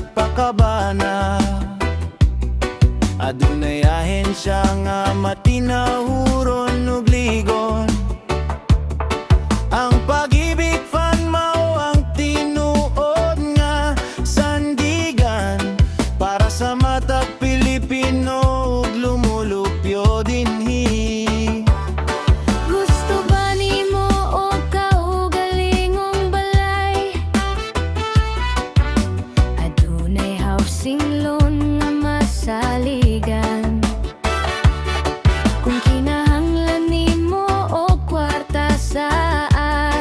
nagpakabana. Adunay ahensya nga matinahuron ug ligon. Ang Pag-ibig Fund mao ang tinuod nga sandigan para sa matag Pilipino ug lumulupyo dinhi. Gusto ba nimo og kaugalingong balay? Adunay housing loan nga masaligan. Kung kinahanglan nimo og kwarta sa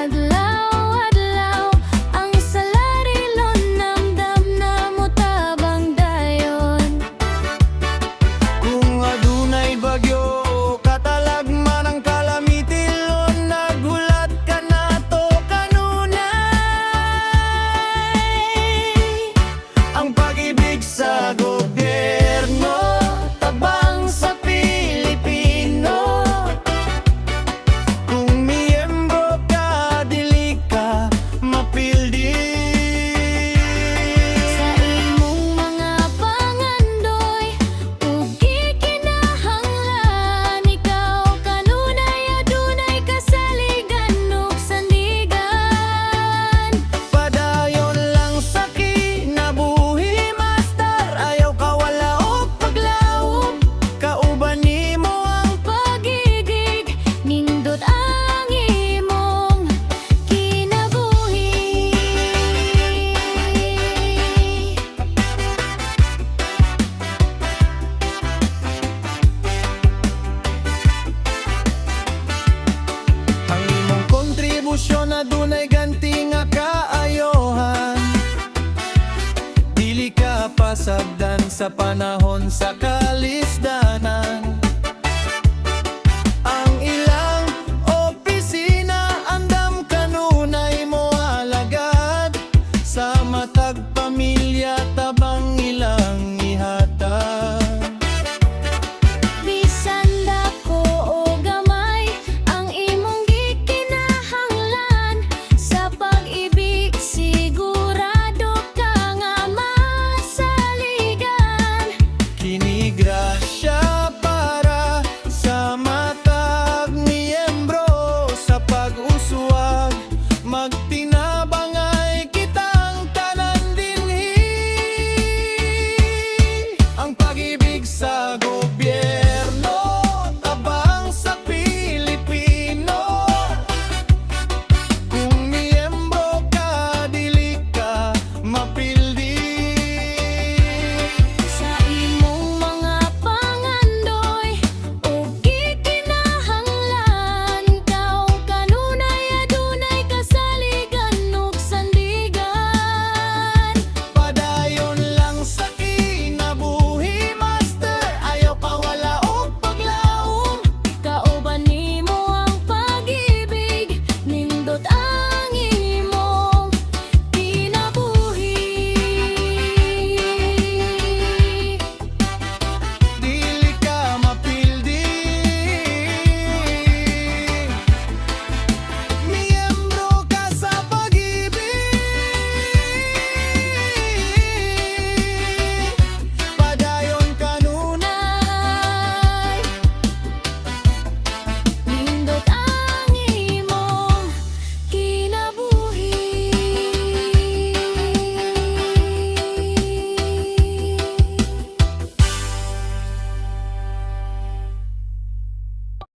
adlaw-adlaw, ang salary loan namdam na mo tabang dayon. Kung adunay bagyo o katalagman ang kalamitilon, naghulat ka nato kanunay. Ang pag-ibig sa gobyerno, tabang sa Pilipino. Kung miyembro ka, dili ka mapildi. Sa imong mga pangandoy ug gikinahanglan, ikaw kanunay adunay kasaligan ug sandigan. Padayon lang sa kinabuhi, master. Ayaw ka wala og paglawom. Kauban nimo ang Pag-ibig, nindot ang imong kinabuhi. ang imong kontribusyon, adunay ganti nga kaayohan. Dili ka pasagdan sa panahon sa